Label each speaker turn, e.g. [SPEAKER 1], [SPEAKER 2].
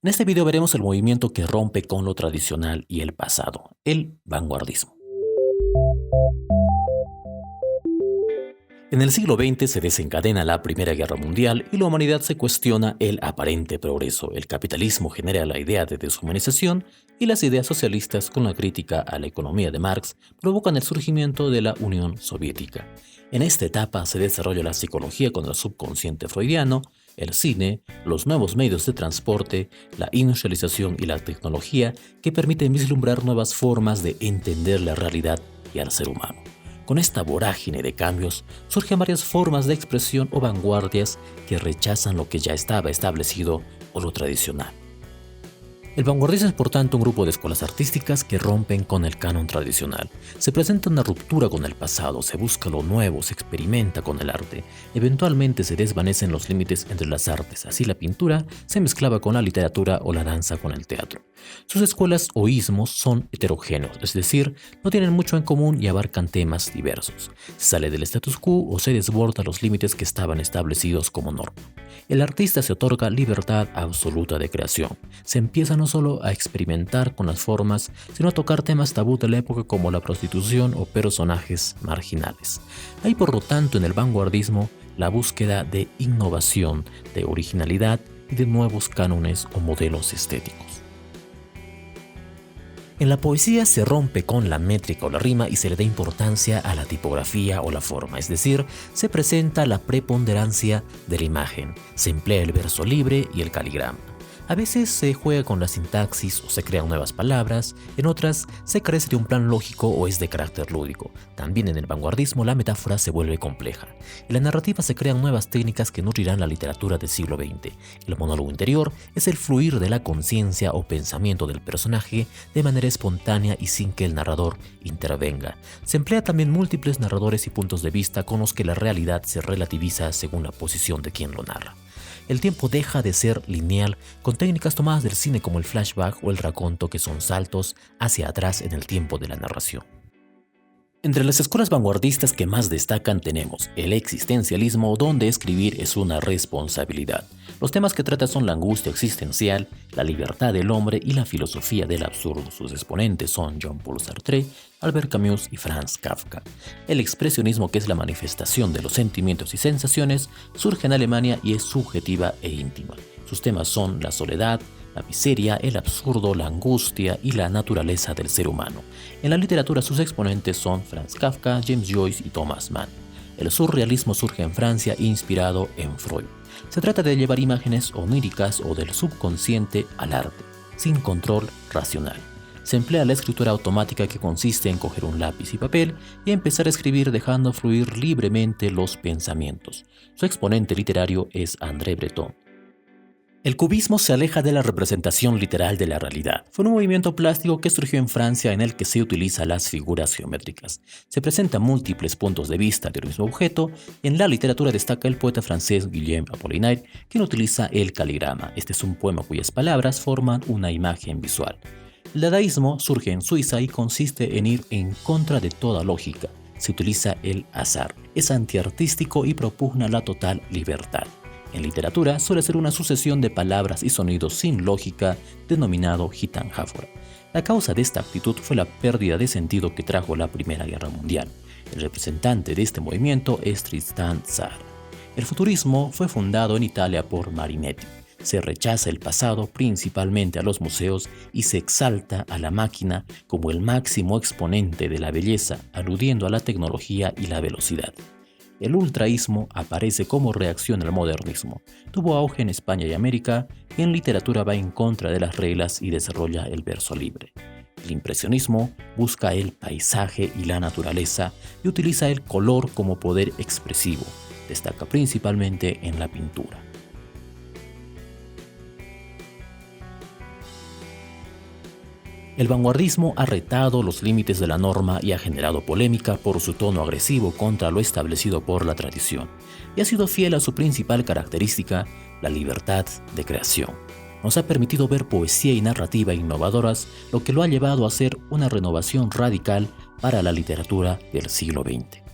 [SPEAKER 1] En este video veremos el movimiento que rompe con lo tradicional y el pasado, el vanguardismo. En el siglo XX se desencadena la Primera Guerra Mundial y la humanidad se cuestiona el aparente progreso. El capitalismo genera la idea de deshumanización y las ideas socialistas con la crítica a la economía de Marx provocan el surgimiento de la Unión Soviética. En esta etapa se desarrolla la psicología con el subconsciente freudiano, el cine, los nuevos medios de transporte, la industrialización y la tecnología que permiten vislumbrar nuevas formas de entender la realidad y al ser humano. Con esta vorágine de cambios surgen varias formas de expresión o vanguardias que rechazan lo que ya estaba establecido o lo tradicional. El vanguardismo es por tanto un grupo de escuelas artísticas que rompen con el canon tradicional. Se presenta una ruptura con el pasado, se busca lo nuevo, se experimenta con el arte. Eventualmente se desvanecen los límites entre las artes, así la pintura se mezclaba con la literatura o la danza con el teatro. Sus escuelas o ismos son heterogéneos, es decir, no tienen mucho en común y abarcan temas diversos. Se sale del status quo o se desborda los límites que estaban establecidos como norma. El artista se otorga libertad absoluta de creación. Se empieza no solo a experimentar con las formas, sino a tocar temas tabú de la época como la prostitución o personajes marginales. Hay por lo tanto en el vanguardismo la búsqueda de innovación, de originalidad y de nuevos cánones o modelos estéticos. En la poesía se rompe con la métrica o la rima y se le da importancia a la tipografía o la forma, es decir, se presenta la preponderancia de la imagen, se emplea el verso libre y el caligrama. A veces se juega con la sintaxis o se crean nuevas palabras, en otras se carece de un plan lógico o es de carácter lúdico. También en el vanguardismo la metáfora se vuelve compleja. En la narrativa se crean nuevas técnicas que nutrirán la literatura del siglo XX. El monólogo interior es el fluir de la conciencia o pensamiento del personaje de manera espontánea y sin que el narrador intervenga. Se emplea también múltiples narradores y puntos de vista con los que la realidad se relativiza según la posición de quien lo narra. El tiempo deja de ser lineal con técnicas tomadas del cine como el flashback o el raconto, que son saltos hacia atrás en el tiempo de la narración. Entre las escuelas vanguardistas que más destacan tenemos el existencialismo, donde escribir es una responsabilidad. Los temas que trata son la angustia existencial, la libertad del hombre y la filosofía del absurdo. Sus exponentes son Jean-Paul Sartre, Albert Camus y Franz Kafka. El expresionismo, que es la manifestación de los sentimientos y sensaciones, surge en Alemania y es subjetiva e íntima. Sus temas son la soledad, la miseria, el absurdo, la angustia y la naturaleza del ser humano. En la literatura sus exponentes son Franz Kafka, James Joyce y Thomas Mann. El surrealismo surge en Francia inspirado en Freud. Se trata de llevar imágenes oníricas o del subconsciente al arte, sin control racional. Se emplea la escritura automática, que consiste en coger un lápiz y papel y empezar a escribir dejando fluir libremente los pensamientos. Su exponente literario es André Breton. El cubismo se aleja de la representación literal de la realidad. Fue un movimiento plástico que surgió en Francia en el que se utilizan las figuras geométricas. Se presentan múltiples puntos de vista del mismo objeto. En la literatura destaca el poeta francés Guillaume Apollinaire, quien utiliza el caligrama. Este es un poema cuyas palabras forman una imagen visual. El dadaísmo surge en Suiza y consiste en ir en contra de toda lógica. Se utiliza el azar. Es antiartístico y propugna la total libertad. En literatura suele ser una sucesión de palabras y sonidos sin lógica, denominado gitanjáfora. La causa de esta actitud fue la pérdida de sentido que trajo la Primera Guerra Mundial. El representante de este movimiento es Tristan Tzar. El futurismo fue fundado en Italia por Marinetti. Se rechaza el pasado, principalmente a los museos, y se exalta a la máquina como el máximo exponente de la belleza, aludiendo a la tecnología y la velocidad. El ultraísmo aparece como reacción al modernismo. Tuvo auge en España y América, y en literatura va en contra de las reglas y desarrolla el verso libre. El impresionismo busca el paisaje y la naturaleza y utiliza el color como poder expresivo. Destaca principalmente en la pintura. El vanguardismo ha retado los límites de la norma y ha generado polémica por su tono agresivo contra lo establecido por la tradición, y ha sido fiel a su principal característica, la libertad de creación. Nos ha permitido ver poesía y narrativa innovadoras, lo que lo ha llevado a ser una renovación radical para la literatura del siglo XX.